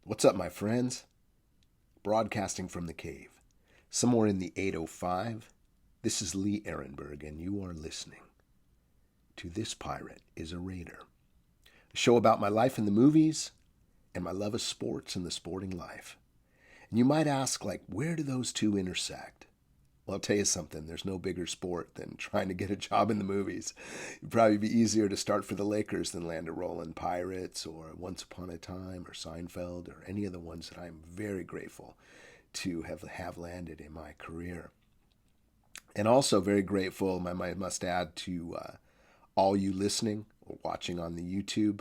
What's up, my friends? Broadcasting from the cave, somewhere in the 805. This is Lee Arenberg, and you are listening to This Pirate is a Raider, a show about my life in the movies and my love of sports and the sporting life. And you might ask, where do those two intersect? Well, I'll tell you something. There's no bigger sport than trying to get a job in the movies. It'd probably be easier to start for the Lakers than land a role in Pirates or Once Upon a Time or Seinfeld or any of the ones that I'm very grateful to have landed in my career. And also very grateful, I must add, to all you listening or watching on the YouTube.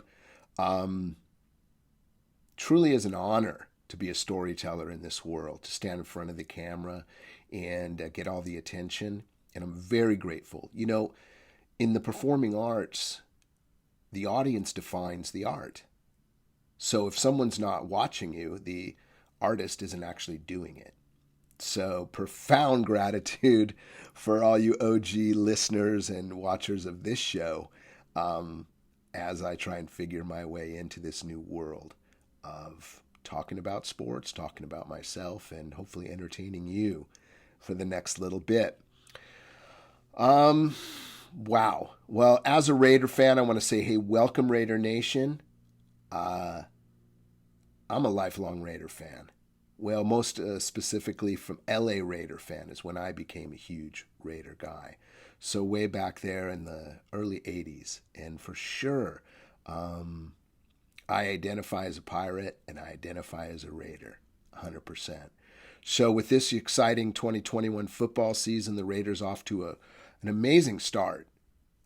Truly is an honor to be a storyteller in this world, to stand in front of the camera and get all the attention. And I'm very grateful. You know, in the performing arts, the audience defines the art. So if someone's not watching you, the artist isn't actually doing it. So profound gratitude for all you OG listeners and watchers of this show as I try and figure my way into this new world of talking about sports, talking about myself, and hopefully entertaining you for the next little bit. Wow. Well, as a Raider fan, I want to say, hey, welcome Raider Nation. I'm a lifelong Raider fan. Well, most specifically from LA Raider fan is when I became a huge Raider guy. So way back there in the early 80s. And for sure, I identify as a Pirate and I identify as a Raider, 100%. So with this exciting 2021 football season, the Raiders off to an amazing start,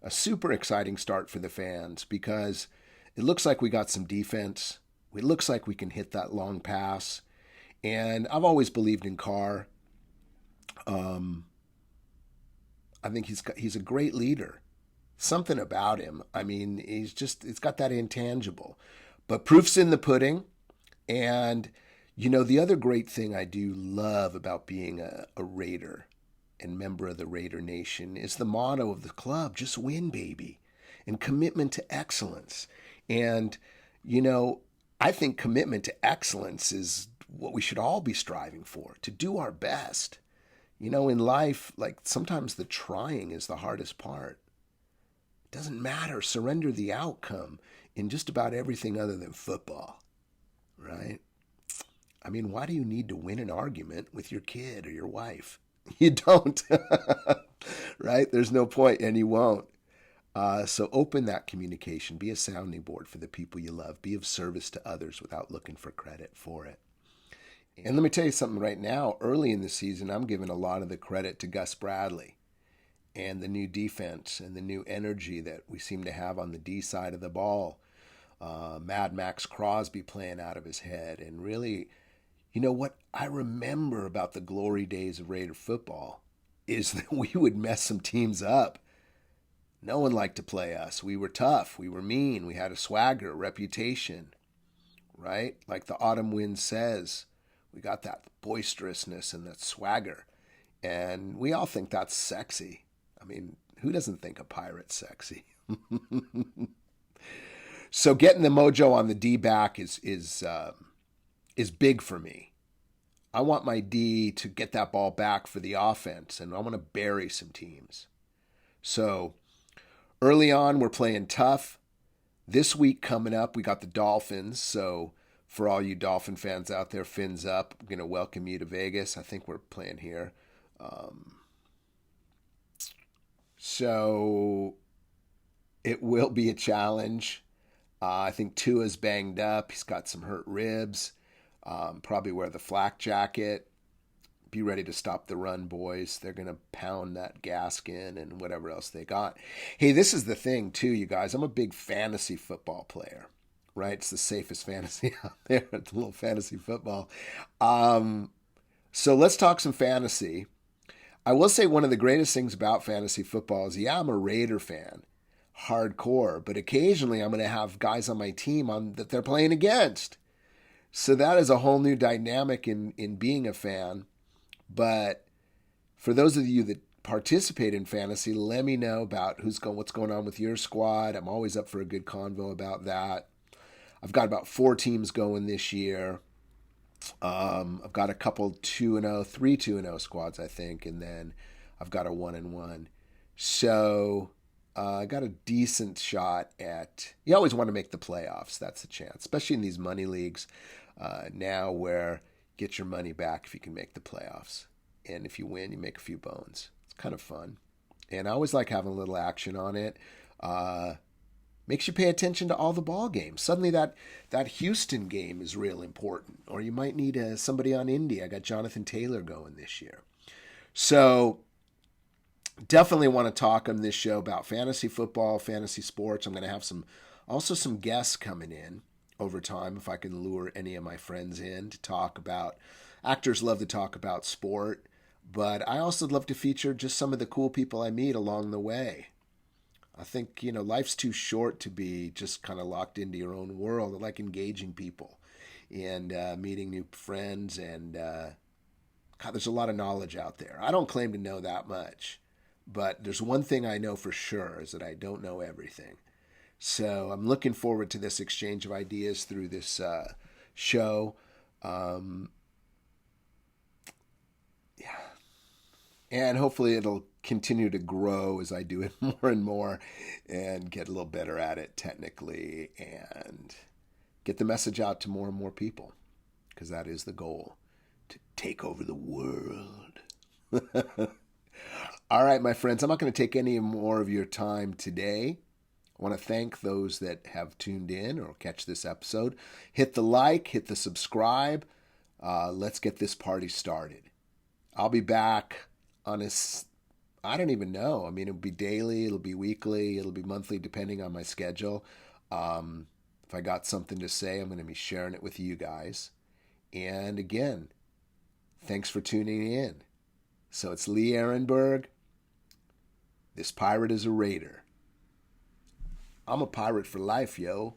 a super exciting start for the fans because it looks like we got some defense. It looks like we can hit that long pass. And I've always believed in Carr. I think he's a great leader. Something about him. I mean, he's got that intangible. But proof's in the pudding. And, you know, the other great thing I do love about being a Raider and member of the Raider Nation is the motto of the club, just win, baby, and commitment to excellence. And, you know, I think commitment to excellence is what we should all be striving for, to do our best. You know, in life, sometimes the trying is the hardest part. It doesn't matter. Surrender the outcome in just about everything other than football, right? I mean, why do you need to win an argument with your kid or your wife? You don't, right? There's no point, and you won't. So open that communication. Be a sounding board for the people you love. Be of service to others without looking for credit for it. And let me tell you something right now. Early in the season, I'm giving a lot of the credit to Gus Bradley and the new defense and the new energy that we seem to have on the D side of the ball. Mad Max Crosby playing out of his head. And really, you know what I remember about the glory days of Raider football is that we would mess some teams up. No one liked to play us. We were tough. We were mean. We had a swagger, a reputation, right? Like the autumn wind says, we got that boisterousness and that swagger. And we all think that's sexy. I mean, who doesn't think a pirate's sexy? So getting the mojo on the D back is big for me. I want my D to get that ball back for the offense, and I want to bury some teams. So early on, we're playing tough. This week coming up, we got the Dolphins. So for all you Dolphin fans out there, fins up. I'm going to welcome you to Vegas. I think we're playing here. So it will be a challenge. I think Tua's banged up. He's got some hurt ribs. Probably wear the flak jacket. Be ready to stop the run, boys. They're going to pound that Gaskin and whatever else they got. Hey, this is the thing, too, you guys. I'm a big fantasy football player, right? It's the safest fantasy out there. It's a little fantasy football. So let's talk some fantasy. I will say one of the greatest things about fantasy football is, yeah, I'm a Raider fan, hardcore, but occasionally I'm going to have guys on my team that they're playing against. So that is a whole new dynamic in being a fan. But for those of you that participate in fantasy, let me know about what's going on with your squad. I'm always up for a good convo about that. I've got about 4 teams going this year. I've got a couple 2-0, 3 2-0 squads, I think, and then I've got a 1-1. So I got a decent shot at. You always want to make the playoffs. That's the chance, especially in these money leagues now, where you get your money back if you can make the playoffs, and if you win, you make a few bones. It's kind of fun, and I always like having a little action on it. Makes you pay attention to all the ball games. Suddenly that Houston game is real important. Or you might need somebody on Indy. I got Jonathan Taylor going this year. So definitely want to talk on this show about fantasy football, fantasy sports. I'm going to have some guests coming in over time if I can lure any of my friends in to talk about. Actors love to talk about sport, but I also love to feature just some of the cool people I meet along the way. I think, life's too short to be just kind of locked into your own world. I like engaging people and meeting new friends. And God, there's a lot of knowledge out there. I don't claim to know that much, but there's one thing I know for sure is that I don't know everything. So I'm looking forward to this exchange of ideas through this show. Yeah. And hopefully it'll continue to grow as I do it more and more and get a little better at it technically and get the message out to more and more people, because that is the goal, to take over the world. All right, my friends, I'm not going to take any more of your time today. I want to thank those that have tuned in or catch this episode. Hit the like, hit the subscribe. Let's get this party started. I'll be back on I don't even know. I mean, it'll be daily, it'll be weekly, it'll be monthly, depending on my schedule. If I got something to say, I'm going to be sharing it with you guys. And again, thanks for tuning in. So it's Lee Arenberg. This pirate is a raider. I'm a pirate for life, yo.